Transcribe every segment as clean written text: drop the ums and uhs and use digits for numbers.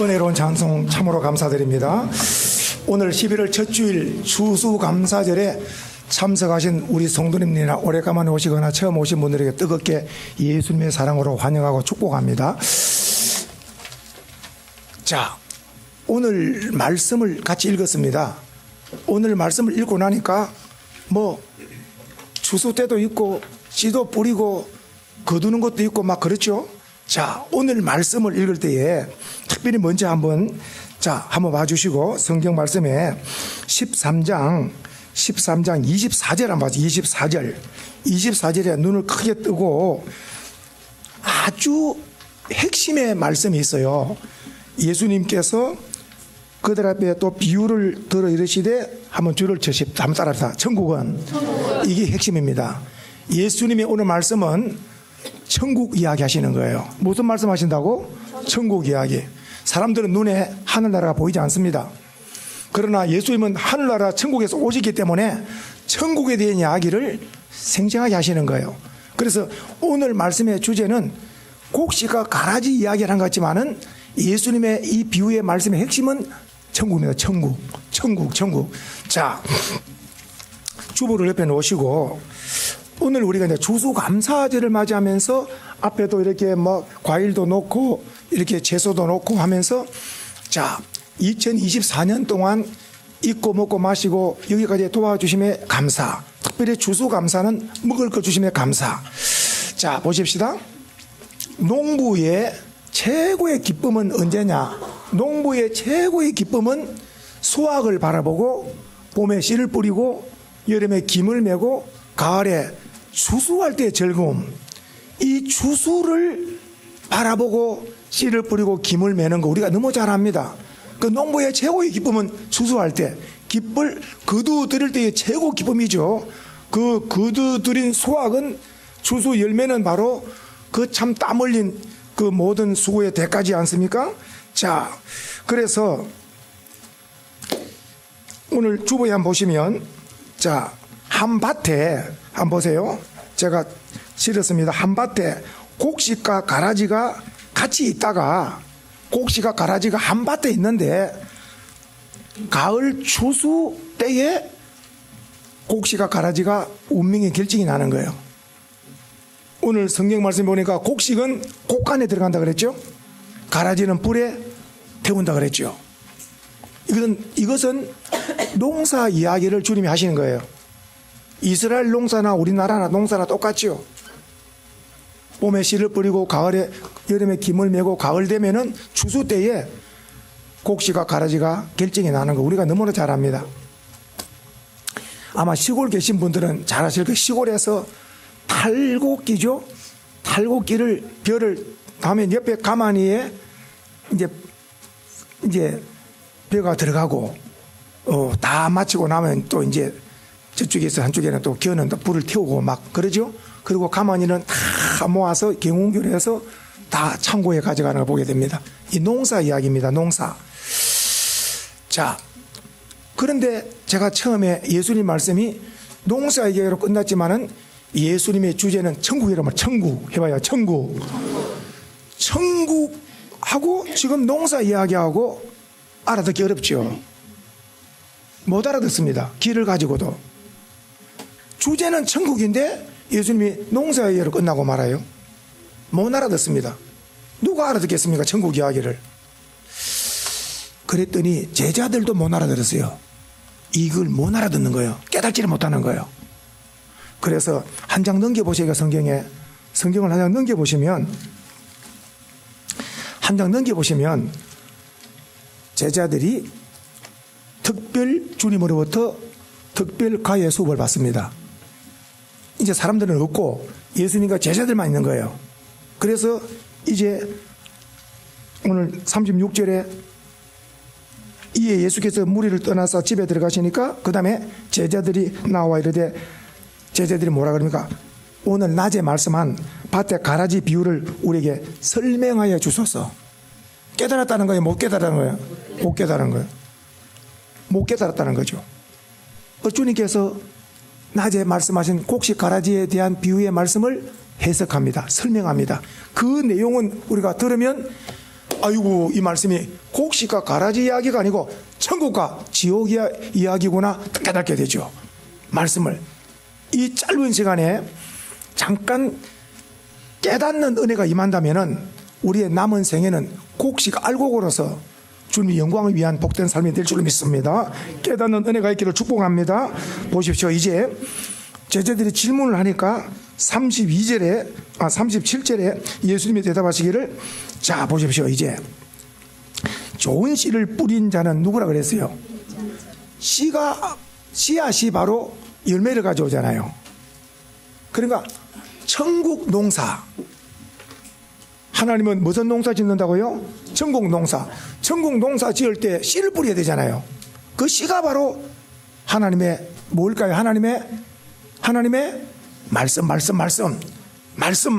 은혜로운 찬송 참으로 감사드립니다. 오늘 11월 첫 주일 추수감사절에 참석하신 우리 성도님들이나 오래간만에 오시거나 처음 오신 분들에게 뜨겁게 예수님의 사랑으로 환영하고 축복합니다. 자, 오늘 말씀을 같이 읽었습니다. 오늘 말씀을 읽고 나니까 추수 때도 있고 씨도 뿌리고 거두는 것도 있고 막 그렇죠. 자, 오늘 말씀을 읽을 때에 특별히 먼저 한번 봐주시고 성경 말씀에 13장 24절 한번 봐주세요. 24절에 눈을 크게 뜨고 아주 핵심의 말씀이 있어요. 예수님께서 그들 앞에 또 비유를 들어 이르시되 한번 줄을 쳐십시오. 한번 따라합시다. 천국은 이게 핵심입니다. 예수님의 오늘 말씀은 천국 이야기 하시는 거예요. 무슨 말씀 하신다고? 천국 이야기. 사람들은 눈에 하늘나라가 보이지 않습니다. 그러나 예수님은 하늘나라 천국에서 오시기 때문에 천국에 대한 이야기를 생생하게 하시는 거예요. 그래서 오늘 말씀의 주제는 곡식과 가라지 이야기를 한 것 같지만은 예수님의 이 비유의 말씀의 핵심은 천국입니다. 천국. 자, 주보를 옆에 놓으시고 오늘 우리가 이제 추수감사절을 맞이하면서 앞에도 이렇게 과일도 놓고 이렇게 채소도 놓고 하면서 자, 2024년 동안 입고 먹고 마시고 여기까지 도와주심에 감사. 특별히 추수감사는 먹을 것 주심에 감사. 자, 보십시다. 농부의 최고의 기쁨은 언제냐? 농부의 최고의 기쁨은 수확을 바라보고 봄에 씨를 뿌리고 여름에 김을 메고 가을에 추수할 때의 즐거움. 이 추수를 바라보고 씨를 뿌리고 김을 메는 거 우리가 너무 잘 압니다. 그 농부의 최고의 기쁨은 추수할 때 깃을 거두들일 때의 최고 기쁨이죠. 그 거두들인 수확은 추수 열매는 바로 그 참 땀 흘린 그 모든 수고의 대가지 않습니까? 자, 그래서 오늘 주보에 한번 보시면 자, 한 밭에 한번 보세요. 제가 실었습니다. 한 밭에 곡식과 가라지가 같이 있다가 곡식과 가라지가 한 밭에 있는데 가을 추수 때에 곡식과 가라지가 운명의 결정이 나는 거예요. 오늘 성경 말씀 보니까 곡식은 곡간에 들어간다 그랬죠. 가라지는 불에 태운다 그랬죠. 이것은 농사 이야기를 주님이 하시는 거예요. 이스라엘 농사나 우리나라 농사나 똑같죠. 봄에 씨를 뿌리고 여름에 김을 메고 가을 되면은 추수 때에 곡식과 가라지가 결정이 나는 거 우리가 너무나 잘 압니다. 아마 시골 계신 분들은 잘 아실 거예요. 시골에서 탈곡기죠. 탈곡기를 벼를 다음에 옆에 가마니에 이제 벼가 들어가고 다 마치고 나면 또 이제 저쪽에서 한쪽에는 또 겨는 또 불을 태우고 막 그러죠. 그리고 가마니는 다 모아서 경운결해서 다 창고에 가져가는 걸 보게 됩니다. 이 농사 이야기입니다. 농사. 자, 그런데 제가 처음에 예수님 말씀이 농사 이야기로 끝났지만은 예수님의 주제는 천국이라면 천국 해봐요. 천국하고 지금 농사 이야기하고 알아듣기 어렵죠. 못 알아듣습니다. 길을 가지고도. 주제는 천국인데 예수님이 농사 이야기로 끝나고 말아요. 못 알아듣습니다. 누가 알아듣겠습니까? 천국 이야기를. 그랬더니 제자들도 못 알아들었어요. 이걸 못 알아듣는 거예요. 깨닫지를 못하는 거예요. 그래서 한 장 넘겨보시니까 성경을 한 장 넘겨보시면 제자들이 주님으로부터 특별 가해 수업을 받습니다. 이제 사람들은 없고 예수님과 제자들만 있는 거예요. 그래서 이제 오늘 36절에 이에 예수께서 무리를 떠나서 집에 들어가시니까 그 다음에 제자들이 나와 이르되 제자들이 뭐라 그럽니까? 오늘 낮에 말씀한 밭의 가라지 비유를 우리에게 설명하여 주소서. 깨달았다는 거예요? 못 깨달았다는 거예요? 못 깨달은 거예요. 못 깨달았다는 거죠. 주님께서 낮에 말씀하신 곡식 가라지에 대한 비유의 말씀을 해석합니다. 설명합니다. 그 내용은 우리가 들으면 아이고, 이 말씀이 곡식과 가라지 이야기가 아니고 천국과 지옥 이야기구나 깨닫게 되죠. 말씀을 이 짧은 시간에 잠깐 깨닫는 은혜가 임한다면은 우리의 남은 생애는 곡식 알곡으로서 주님의 영광을 위한 복된 삶이 될 줄로 믿습니다. 깨닫는 은혜가 있기를 축복합니다. 보십시오. 이제 제자들이 질문을 하니까 37절에 예수님이 대답하시기를, 자 보십시오. 이제 좋은 씨를 뿌린 자는 누구라 그랬어요? 씨앗이 바로 열매를 가져오잖아요. 그러니까 천국 농사, 하나님은 무슨 농사 짓는다고요? 천국 농사. 천국 농사 지을 때 씨를 뿌려야 되잖아요. 그 씨가 바로 하나님의 뭘까요? 하나님의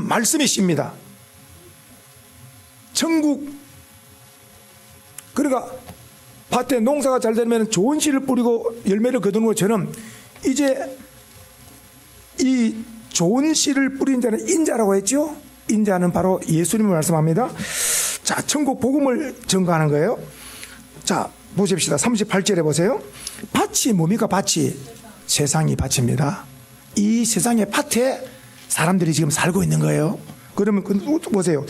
말씀이 씨입니다. 천국, 그러니까 밭에 농사가 잘 되면 좋은 씨를 뿌리고 열매를 거두는 것처럼 이제 이 좋은 씨를 뿌린 자는 인자라고 했죠. 인자는 바로 예수님을 말씀합니다. 자, 천국 복음을 전가하는 거예요. 자, 보십시다. 38절에 보세요. 밭이 뭡니까? 밭이 세상이 밭입니다. 이 세상의 밭에 사람들이 지금 살고 있는 거예요. 그러면 보세요.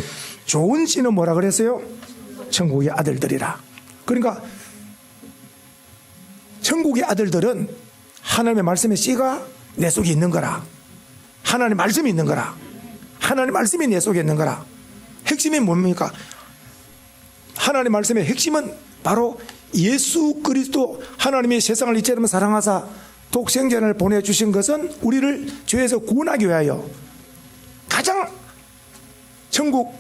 좋은 씨는 뭐라 그랬어요? 천국의 아들들이라. 그러니까 천국의 아들들은 하나님의 말씀의 씨가 내 속에 있는 거라. 하나님의 말씀이 있는 거라. 하나님의 말씀이 내 속에 있는 거라. 핵심이 뭡니까? 하나님의 말씀의 핵심은 바로 예수 그리스도, 하나님이 세상을 이처럼 사랑하사 독생자를 보내주신 것은 우리를 죄에서 구원하기 위하여. 가장 천국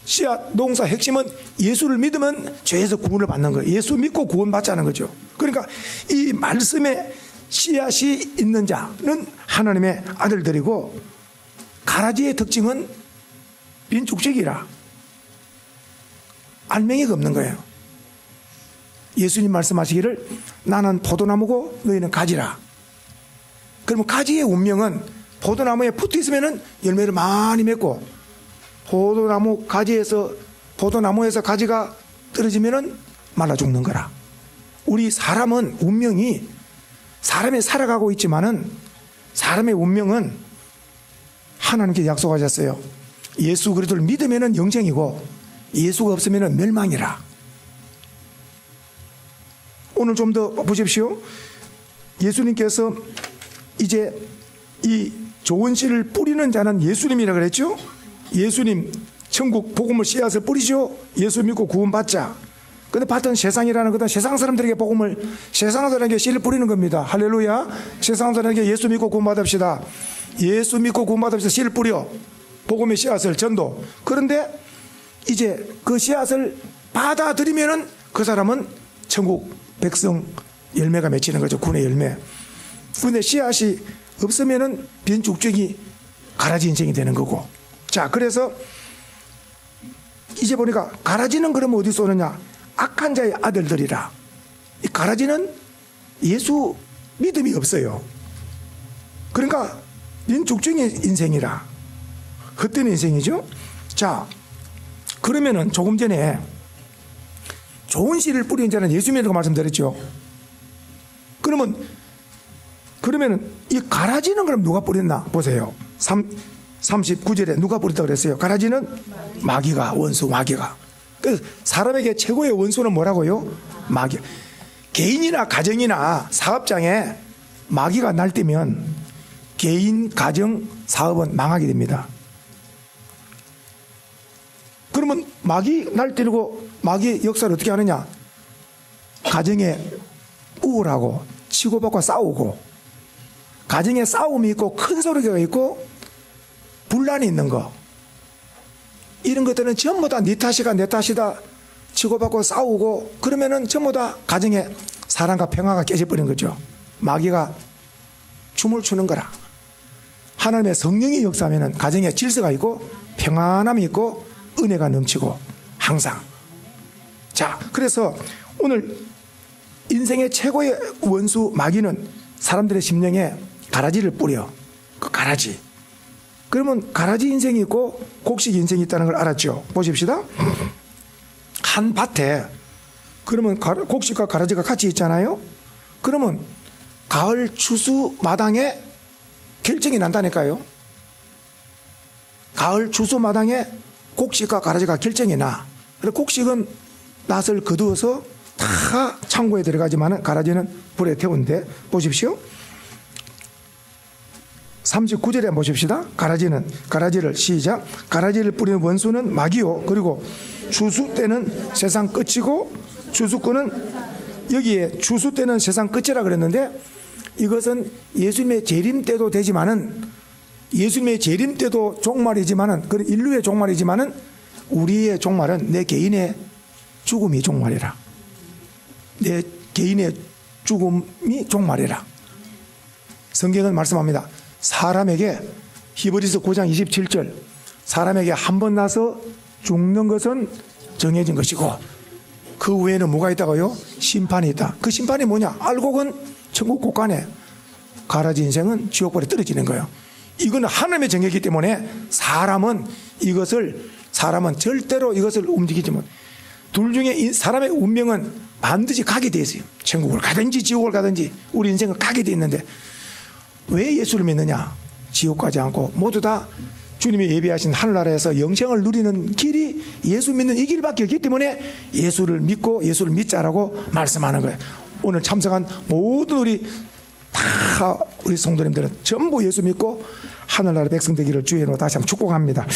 씨앗 농사 핵심은 예수를 믿으면 죄에서 구원을 받는 거예요. 예수 믿고 구원받자는 거죠. 그러니까 이 말씀에 씨앗이 있는 자는 하나님의 아들들이고, 가라지의 특징은 빈축적이라 알맹이가 없는 거예요. 예수님 말씀하시기를 나는 포도나무고 너희는 가지라. 그러면 가지의 운명은 포도나무에 붙어 있으면 열매를 많이 맺고, 포도나무에서 가지가 떨어지면 말라 죽는 거라. 우리 사람은 운명이, 사람이 살아가고 있지만은 사람의 운명은 하나님께 약속하셨어요. 예수 그리스도를 믿으면 영생이고 예수가 없으면 멸망이라. 오늘 좀 더 보십시오. 예수님께서 이제 이 좋은 씨를 뿌리는 자는 예수님이라 그랬죠. 예수님 천국 복음을 씨앗을 뿌리죠. 예수 믿고 구원받자. 근데 밭은 세상이라는 것은 세상 사람들에게 복음을, 세상 사람에게 씨를 뿌리는 겁니다. 할렐루야. 세상 사람에게 예수 믿고 구원받읍시다. 예수 믿고 구원받읍시다. 씨를 뿌려 복음의 씨앗을 전도. 그런데 이제 그 씨앗을 받아들이면은 그 사람은 천국 백성 열매가 맺히는 거죠. 군의 열매. 근데 씨앗이 없으면은 빈죽적이 가라지 인생이 되는 거고. 자, 그래서 이제 보니까 가라지는 그러면 어디서 오느냐? 악한 자의 아들들이라. 이 가라지는 예수 믿음이 없어요. 그러니까 빈죽적인 인생이라. 헛된 인생이죠. 자, 그러면은 조금 전에 좋은 씨를 뿌린 자는 예수님이라고 말씀드렸죠. 그러면은 이 가라지는 그럼 누가 뿌렸나 보세요. 39절에 누가 뿌렸다고 그랬어요? 가라지는 마귀가, 원수 마귀가. 그래서 사람에게 최고의 원수는 뭐라고요? 마귀. 개인이나 가정이나 사업장에 마귀가 날뛰면 개인, 가정, 사업은 망하게 됩니다. 그러면 마귀 날뛰고 마귀의 역사를 어떻게 하느냐? 가정에 우울하고 치고받고 싸우고, 가정에 싸움이 있고 큰 소리가 있고 분란이 있는 거, 이런 것들은 전부 다 네 탓이가 내 탓이다 치고받고 싸우고, 그러면은 전부 다 가정에 사랑과 평화가 깨져버린 거죠. 마귀가 춤을 추는 거라. 하나님의 성령이 역사하면은 가정에 질서가 있고 평안함이 있고 은혜가 넘치고 항상. 자, 그래서 오늘 인생의 최고의 원수 마귀는 사람들의 심령에 가라지를 뿌려. 그 가라지. 그러면 가라지 인생이 있고 곡식 인생이 있다는 걸 알았죠. 보십시다. 한 밭에 그러면 곡식과 가라지가 같이 있잖아요. 그러면 가을 추수 마당에 결정이 난다니까요. 가을 추수 마당에 곡식과 가라지가 결정이 나. 그래서 곡식은 낫을 거두어서 다 창고에 들어가지만 가라지는 불에 태운데, 보십시오. 39절에 한번 보십시다. 가라지를 시작. 가라지를 뿌리는 원수는 마귀요. 그리고 추수 때는 세상 끝이고, 추수꾼은, 여기에 추수 때는 세상 끝이라 그랬는데, 이것은 예수님의 재림 때도 되지만은, 예수님의 재림 때도 종말이지만은, 그 인류의 종말이지만은, 우리의 종말은 내 개인의 죽음이 종말이라. 내 개인의 죽음이 종말이라. 성경은 말씀합니다. 사람에게, 히브리서 9장 27절, 사람에게 한 번 나서 죽는 것은 정해진 것이고 그 후에는 뭐가 있다고요? 심판이 있다. 그 심판이 뭐냐? 알곡은 천국 곳간에, 가라지 인생은 지옥불에 떨어지는 거예요. 이건 하나님의 정해이기 때문에 사람은 절대로 이것을 움직이지 못. 둘 중에 사람의 운명은 반드시 가게 돼 있어요. 천국을 가든지 지옥을 가든지 우리 인생은 가게 돼 있는데, 왜 예수를 믿느냐? 지옥 가지 않고 모두 다 주님이 예비하신 하늘나라에서 영생을 누리는 길이 예수 믿는 이 길밖에 없기 때문에 예수를 믿고 예수를 믿자라고 말씀하는 거예요. 오늘 참석한 모든 우리 성도님들은 전부 예수 믿고 하늘나라 백성 되기를 주의 이름으로 다시 한번 축복합니다.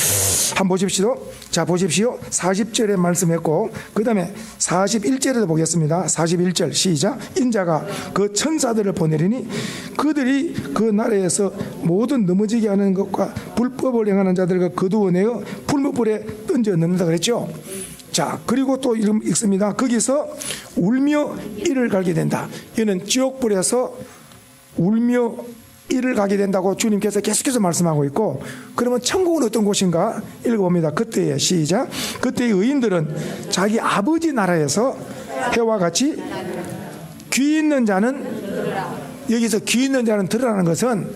한번 보십시오. 자, 보십시오. 40절에 말씀했고, 그 다음에 41절에도 보겠습니다. 41절 시작. 인자가 그 천사들을 보내리니 그들이 그 나라에서 모든 넘어지게 하는 것과 불법을 행하는 자들과 거두어내어 불못불에 던져 넣는다 그랬죠. 자, 그리고 또 이름 읽습니다. 거기서 울며 이를 갈게 된다. 이는 지옥불에서 울며 이를 가게 된다고 주님께서 계속해서 말씀하고 있고, 그러면 천국은 어떤 곳인가 읽어봅니다. 그때에 시작. 그때의 의인들은 자기 아버지 나라에서 해와 같이 귀 있는 자는, 여기서 귀 있는 자는 들으라는 것은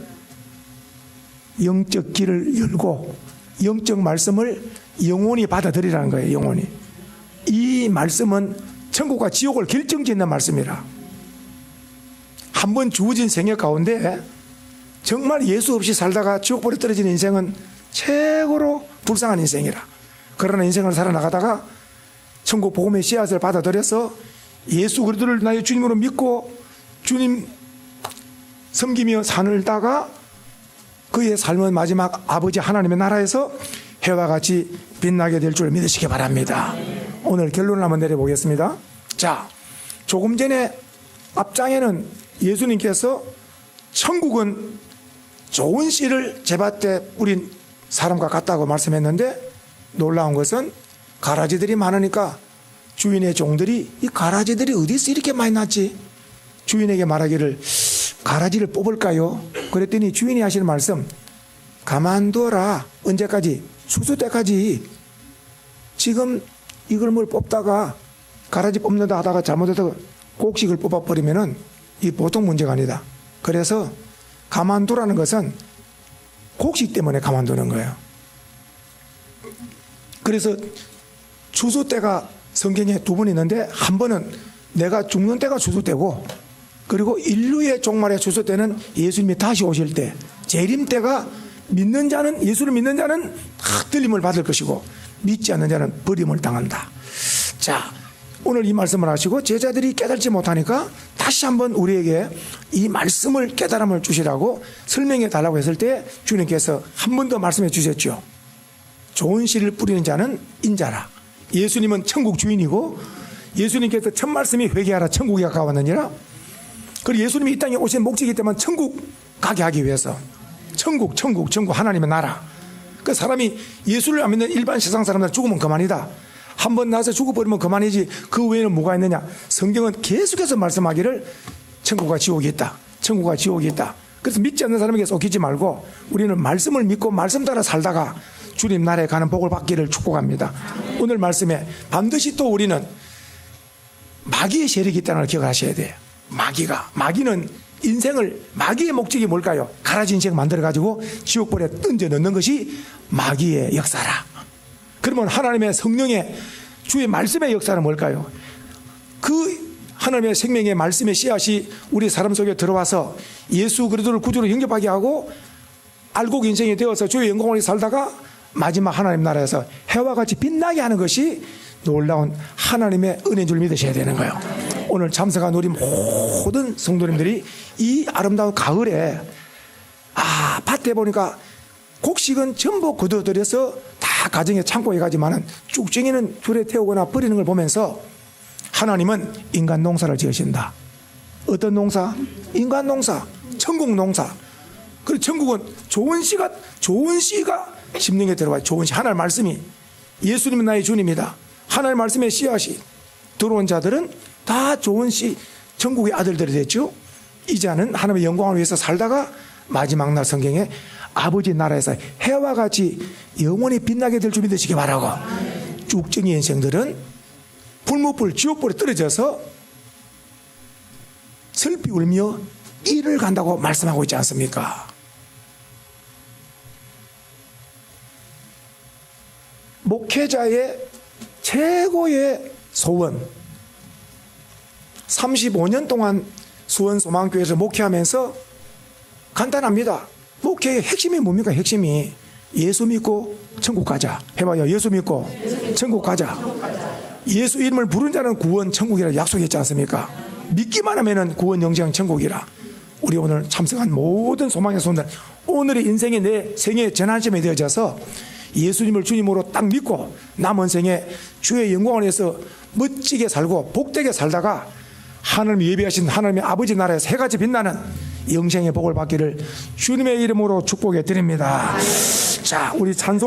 영적 길을 열고 영적 말씀을 영원히 받아들이라는 거예요. 영원히. 이 말씀은 천국과 지옥을 결정짓는 말씀이라. 한번 주어진 생애 가운데 정말 예수 없이 살다가 지옥불에 떨어지는 인생은 최고로 불쌍한 인생이라. 그러나 인생을 살아나가다가 천국 복음의 씨앗을 받아들여서 예수 그리스도를 나의 주님으로 믿고 주님 섬기며 살다가 그의 삶은 마지막 아버지 하나님의 나라에서 해와 같이 빛나게 될 줄 믿으시기 바랍니다. 오늘 결론을 한번 내려보겠습니다. 자, 조금 전에 앞장에는 예수님께서 천국은 좋은 씨를 제밭에 뿌린 사람과 같다고 말씀했는데, 놀라운 것은 가라지들이 많으니까 주인의 종들이 이 가라지들이 어디서 이렇게 많이 났지? 주인에게 말하기를 가라지를 뽑을까요? 그랬더니 주인이 하시는 말씀, 가만둬라. 언제까지? 추수 때까지. 지금 이걸 뭘 뽑다가 가라지 뽑는다 하다가 잘못해서 곡식을 뽑아버리면은 이 보통 문제가 아니다. 그래서 가만두라는 것은 곡식 때문에 가만두는 거예요. 그래서 추수 때가 성경에 두 번 있는데, 한 번은 내가 죽는 때가 추수 때고, 그리고 인류의 종말의 추수 때는 예수님이 다시 오실 때, 재림 때가 믿는 자는, 예수를 믿는 자는 흔들림을 받을 것이고 믿지 않는 자는 버림을 당한다. 자, 오늘 이 말씀을 하시고 제자들이 깨달지 못하니까 다시 한번 우리에게 이 말씀을 깨달음을 주시라고 설명해 달라고 했을 때 주님께서 한 번 더 말씀해 주셨죠. 좋은 씨를 뿌리는 자는 인자라. 예수님은 천국 주인이고 예수님께서 첫 말씀이 회개하라 천국이 가까웠느니라. 그리고 예수님이 이 땅에 오신 목적이기 때문에 천국 가게 하기 위해서 천국 하나님의 나라. 그 사람이 예수를 안 믿는 일반 세상 사람들 죽으면 그만이다. 한 번 나서 죽어버리면 그만이지 그 외에는 뭐가 있느냐. 성경은 계속해서 말씀하기를 천국과 지옥이 있다. 천국과 지옥이 있다. 그래서 믿지 않는 사람에게 속이지 말고 우리는 말씀을 믿고 말씀 따라 살다가 주님 나라에 가는 복을 받기를 축복합니다. 오늘 말씀에 반드시 또 우리는 마귀의 세력이 있다는 걸 기억하셔야 돼요. 마귀는 마귀의 목적이 뭘까요? 가라지 인생 만들어가지고 지옥불에 던져 넣는 것이 마귀의 역사라. 그러면 하나님의 성령의 주의 말씀의 역사는 뭘까요? 그 하나님의 생명의 말씀의 씨앗이 우리 사람 속에 들어와서 예수 그리스도를 구주로 영접하게 하고 알곡 인생이 되어서 주의 영광을 살다가 마지막 하나님 나라에서 해와 같이 빛나게 하는 것이 놀라운 하나님의 은혜인 줄 믿으셔야 되는 거예요. 오늘 참석한 우리 모든 성도님들이 이 아름다운 가을에 밭에 보니까 곡식은 전부 거두어들여서 다 가정에 창고에 가지만은 쭉쟁이는 줄에 태우거나 버리는 걸 보면서 하나님은 인간 농사를 지으신다. 어떤 농사? 인간 농사, 천국 농사. 그리고 천국은 좋은 씨가 심령에 들어와요. 좋은 씨, 하나님 말씀이. 예수님은 나의 주님이다. 하나님 말씀의 씨앗이 들어온 자들은 다 좋은 씨, 천국의 아들들이 됐죠. 이제는 하나님의 영광을 위해서 살다가 마지막 날 성경에 아버지 나라에서 해와 같이 영원히 빛나게 될 줄 믿으시기 바라고. 쭉쟁이 인생들은 불못불 지옥불에 떨어져서 슬피 울며 이를 간다고 말씀하고 있지 않습니까? 목회자의 최고의 소원, 35년 동안 수원소망교회에서 목회하면서 간단합니다. 목회의 핵심이 뭡니까? 핵심이 예수 믿고 천국 가자. 해봐요. 예수 믿고 천국 가자. 예수 이름을 부른 자는 구원 천국이라 약속했지 않습니까? 믿기만 하면은 구원 영생 천국이라. 우리 오늘 참석한 모든 소망의 손들, 오늘의 인생이 내 생의 전환점이 되어져서 예수님을 주님으로 딱 믿고 남은 생에 주의 영광을 위해서 멋지게 살고 복되게 살다가 하나님 예비하신 하나님의 아버지 나라에서 해같이 빛나는 영생의 복을 받기를 주님의 이름으로 축복해 드립니다. 자, 우리 찬송